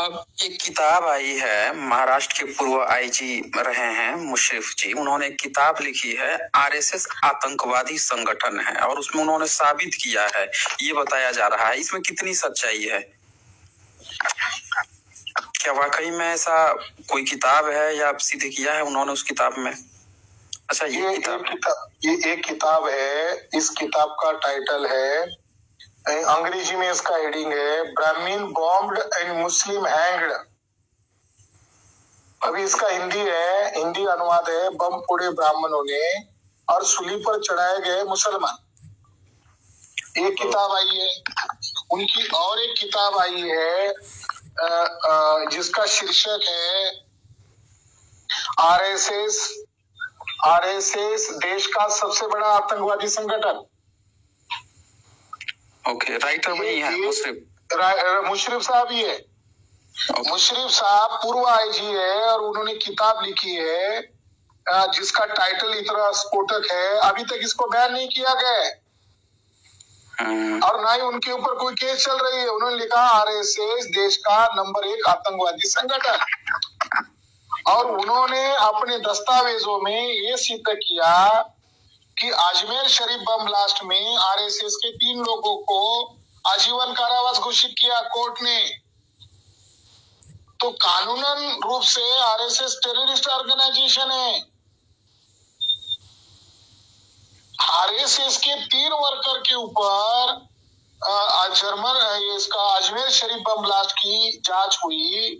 अब एक किताब आई है, महाराष्ट्र के पूर्व आईजी रहे हैं मुशर्रफ जी, उन्होंने एक किताब लिखी है, आरएसएस आतंकवादी संगठन है, और उसमें उन्होंने साबित किया है, ये बताया जा रहा है। इसमें कितनी सच्चाई है? क्या वाकई में ऐसा कोई किताब है या सीधे किया है उन्होंने उस किताब में? अच्छा, ये एक किताब है। इस किताब का टाइटल है, अंग्रेजी में इसका हेडिंग है, Brahmin bombed and Muslim hanged. अभी इसका हिंदी अनुवाद है, बम फोड़े ब्राह्मणों ने और सूली पर चढ़ाए गए मुसलमान। एक किताब आई है उनकी, और एक किताब आई है जिसका शीर्षक है आरएसएस देश का सबसे बड़ा आतंकवादी संगठन। ओके, राइटर वही है मुशर्रफ साहब ही है। मुशर्रफ साहब पूर्व आईजी है और उन्होंने किताब लिखी है जिसका टाइटल इतना स्फोटक है। अभी तक इसको बैन नहीं किया गया है और ना ही उनके ऊपर कोई केस चल रही है। उन्होंने लिखा आरएसएस देश का नंबर 1 आतंकवादी संगठन, और उन्होंने अपने दस्तावेजों में ये सिद्ध किया कि अजमेर शरीफ बम ब्लास्ट में आरएसएस के 3 लोगों को आजीवन कारावास घोषित किया कोर्ट ने। तो कानूनन रूप से आरएसएस टेररिस्ट ऑर्गेनाइजेशन है। आरएसएस के 3 वर्कर के ऊपर इसका अजमेर शरीफ बम ब्लास्ट की जांच हुई,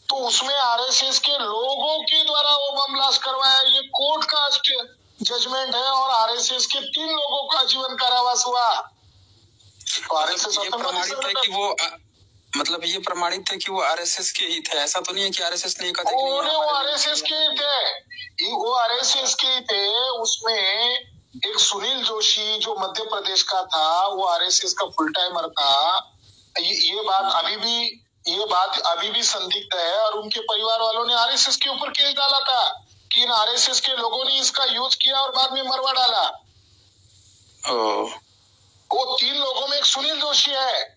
तो उसमें आरएसएस के लोगों के द्वारा वो बम ब्लास्ट करवाया। ये कोर्ट का जजमेंट है और आरएसएस के 3 लोगों का जीवन कारावास हुआ। तो आरएसएस ये प्रमाणित है कि वो ये प्रमाणित है कि वो आरएसएस के ही थे। ऐसा तो नहीं है कि आरएसएस ने कहा वो आरएसएस के ही थे, वो आरएसएस के ही थे। उसमें एक सुनील जोशी जो मध्य प्रदेश का था, वो आरएसएस का फुल टाइमर था। ये बात अभी भी संदिग्ध है और उनके परिवार वालों ने आरएसएस के ऊपर केस डाला था कि इन आरएसएस के लोगों ने इसका यूज किया और बाद में मरवा डाला। वो 3 लोगों में एक सुनील जोशी है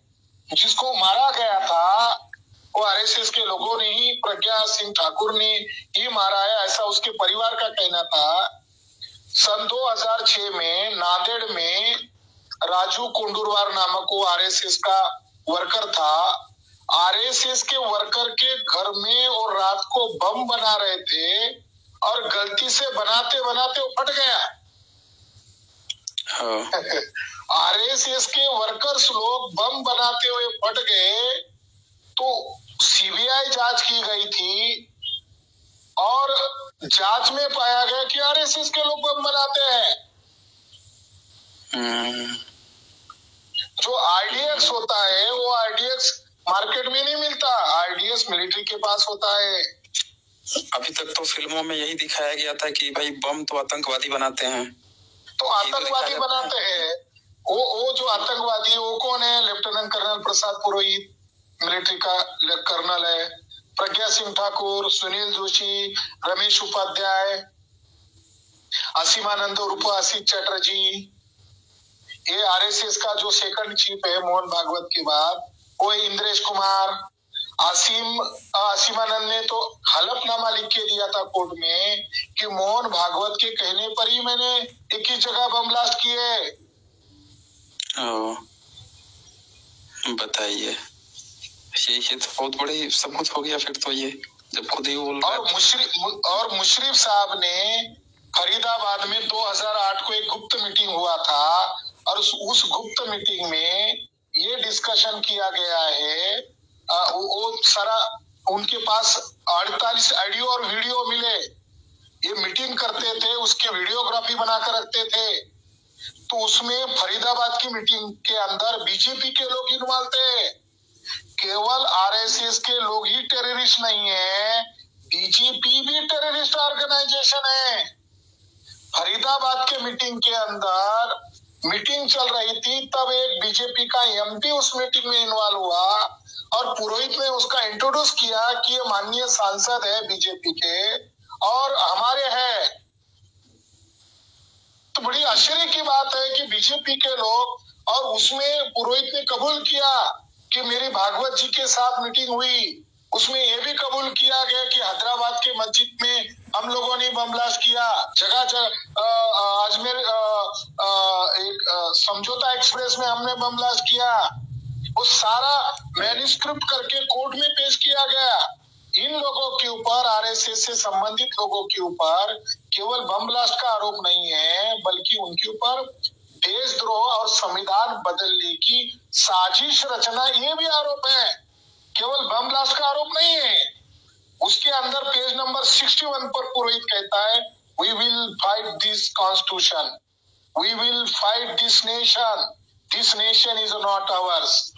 जिसको मारा गया था, वो आरएसएस के लोगों ने ही, प्रज्ञा सिंह ठाकुर ने ही मारा है, ऐसा उसके परिवार का कहना था। सन 2006 में नांदेड़ में राजू कोंडुरवार नामक वो आरएसएस का वर्कर था। आरएसएस के वर्कर के घर में और रात को बम बना रहे थे और गलती से बनाते बनाते वो फट गया। आरएसएस के वर्कर्स लोग बम बनाते हुए फट गए, तो सीबीआई जांच की गई थी और जांच में पाया गया कि आरएसएस के लोग बम बनाते हैं। जो आरडीएक्स होता है वो आरडीएक्स मार्केट में नहीं मिलता, आरडीएक्स मिलिट्री के पास होता है। अभी तक तो फिल्मों में यही दिखाया गया था कि भाई बम तो आतंकवादी बनाते हैं। तो आतंकवादी बनाते हैं। वो जो आतंकवादी वो कौन है? Lieutenant colonel Prasad Purohit military का कर्नल है, प्रज्ञा सिंह ठाकुर, सुनील जोशी, रमेश उपाध्याय, असीमानंद उर्फ आशीष चटर्जी। ये आरएसएस का जो सेकंड चीफ है मोहन भागवत के बाद, वो इंद्रेश कुमार। असीमानंद ने तो हलफनामा लिख के दिया था कोर्ट में कि मोहन भागवत के कहने पर ही मैंने 21 जगह बम ब्लास्ट किए। बताइए, ये तो बहुत बड़ी सबूत हो गया फिर तो, ये जब खुद ही बोल रहा है। और मुशर्रफ साहब ने फरीदाबाद में 2008 को एक गुप्त मीटिंग हुआ था और उस गुप्त मीटिंग में ये डिस्कशन किया गया है। वो सारा उनके पास 48 ऑडियो और वीडियो मिले। ये मीटिंग करते थे, उसके वीडियोग्राफी बनाकर रखते थे। तो उसमें फरीदाबाद की मीटिंग के अंदर बीजेपी के लोग इन्वॉल्व थे। केवल आरएसएस के लोग ही टेररिस्ट नहीं है, बीजेपी भी टेररिस्ट ऑर्गेनाइजेशन है। फरीदाबाद के मीटिंग के अंदर मीटिंग चल रही थी, तब एक बीजेपी का एमपी उस मीटिंग में इन्वॉल्व हुआ और पुरोहित ने उसका इंट्रोड्यूस किया कि ये माननीय सांसद है बीजेपी के और हमारे हैं। तो बड़ी आश्चर्य की बात है कि बीजेपी के लोग, और उसमें पुरोहित ने कबूल किया कि मेरी भागवत जी के साथ मीटिंग हुई, उसमें यह भी कबूल किया गया कि हैदराबाद के मस्जिद में हम लोगों ने बम ब्लास्ट किया, जगह जगह अजमेर एक समझौता एक्सप्रेस में हमने बम ब्लास्ट किया। वो सारा मैन्युस्क्रिप्ट करके कोर्ट में पेश किया गया। इन लोगों के ऊपर, आरएसएस से संबंधित लोगों के ऊपर केवल बम ब्लास्ट का आरोप नहीं है, बल्कि उनके ऊपर देशद्रोह और संविधान बदलने की साजिश रचना, ये भी आरोप है। केवल बम ब्लास्ट का आरोप नहीं है। उसके अंदर पेज नंबर 61 पर पुरोहित कहता है, we will fight this constitution, we will fight this nation is not ours.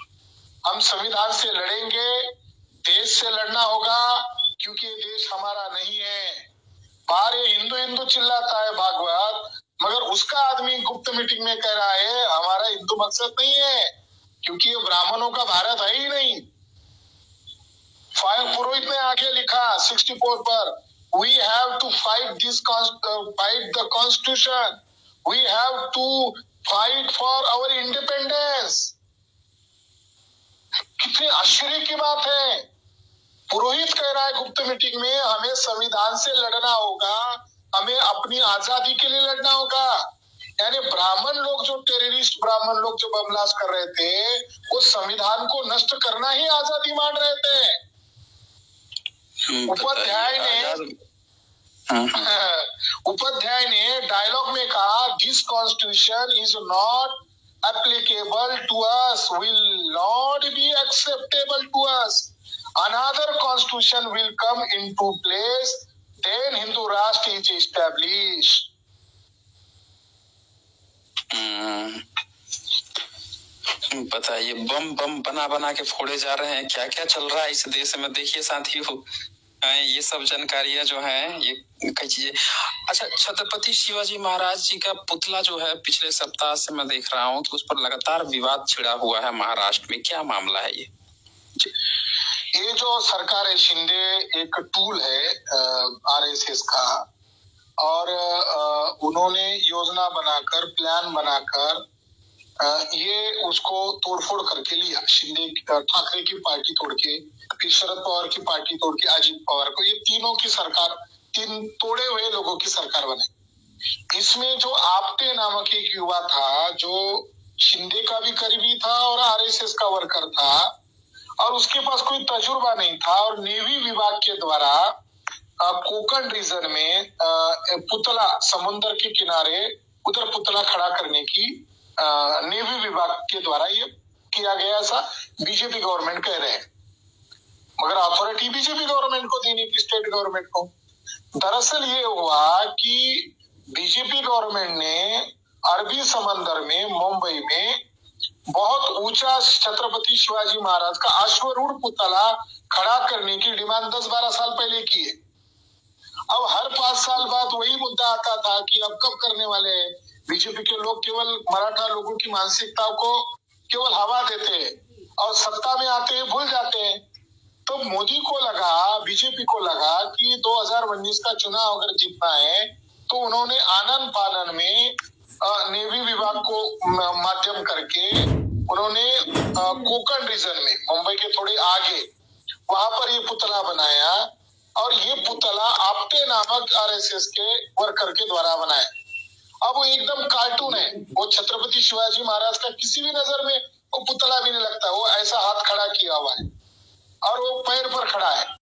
हम संविधान से लड़ेंगे, देश से लड़ना होगा, क्योंकि देश हमारा नहीं है। बाहर ये हिंदू हिंदू चिल्लाता है भागवत, मगर उसका आदमी गुप्त मीटिंग में कह रहा है हमारा हिंदू मकसद नहीं है, क्योंकि ये ब्राह्मणों का भारत है ही नहीं। पुरोहित ने आगे लिखा 64 पर, we have to fight the constitution, we have to fight for our independence. कितनी आश्चर्य की बात है। पुरोहित कह रहा है गुप्त मीटिंग में हमें संविधान से लड़ना होगा, हमें अपनी आजादी के लिए लड़ना होगा। यानी ब्राह्मण लोग, जो टेररिस्ट ब्राह्मण लोग जो बम ब्लास्ट कर रहे थे, वो संविधान को नष्ट करना ही आजादी मान रहे थे। उपाध्याय ने डायलॉग में कहा, this constitution is not applicable to us, will not be acceptable to us. Another constitution will come into place, then Hindu Rashtra is established. बताइए, बम बना के फोड़े जा रहे हैं, क्या क्या चल रहा है इस देश में। देखिए साथियों, ये सब जानकारियां जो है, ये कई चीजें। अच्छा, छत्रपति शिवाजी महाराज जी का पुतला जो है, पिछले सप्ताह से मैं देख रहा हूँ कि उस पर लगातार विवाद छिड़ा हुआ है महाराष्ट्र में। क्या मामला है ये जो सरकार है शिंदे, एक टूल है आरएसएस का, और उन्होंने योजना बनाकर, प्लान बनाकर ये उसको तोड़फोड़ करके लिया। शिंदे, ठाकरे की पार्टी तोड़ के, फिर शरद पवार की पार्टी तोड़ के अजित पवार को, ये तीनों की सरकार, तीन तोड़े हुए लोगों की सरकार बने। इसमें जो आपटे नामक एक युवा था, जो शिंदे का भी करीबी था और आरएसएस का वर्कर था, और उसके पास कोई तजुर्बा नहीं था, और नेवी विभाग के द्वारा कोंकण रीजन में पुतला, समुद्र के किनारे उधर पुतला खड़ा करने की नेवी विभाग के द्वारा ये किया गया, ऐसा बीजेपी गवर्नमेंट कह रहे हैं। मगर अथॉरिटी बीजेपी गवर्नमेंट को देनी थी, स्टेट गवर्नमेंट को। दरअसल ये हुआ कि बीजेपी गवर्नमेंट ने अरबी समंदर में, मुंबई में बहुत ऊंचा छत्रपति शिवाजी महाराज का अश्वरूढ़ पुतला खड़ा करने की डिमांड 10-12 साल पहले की है। अब हर 5 साल बाद वही मुद्दा आता था कि अब कब करने वाले हैं। बीजेपी के लोग केवल मराठा लोगों की मानसिकता को केवल हवा देते हैं और सत्ता में आते हैं भूल जाते हैं। तो मोदी को लगा, बीजेपी को लगा कि 2019 का चुनाव अगर जीतना है, तो उन्होंने आनन फानन में नेवी विभाग को माध्यम करके उन्होंने कोंकण रीजन में, मुंबई के थोड़े आगे, वहां पर ये पुतला बनाया, और ये पुतला आपटे नामक आरएसएस के वर्कर के द्वारा बनाया। अब वो एकदम कार्टून है, वो छत्रपति शिवाजी महाराज का किसी भी नजर में वो पुतला भी नहीं लगता। वो ऐसा हाथ खड़ा किया हुआ है और वो पैर पर खड़ा है।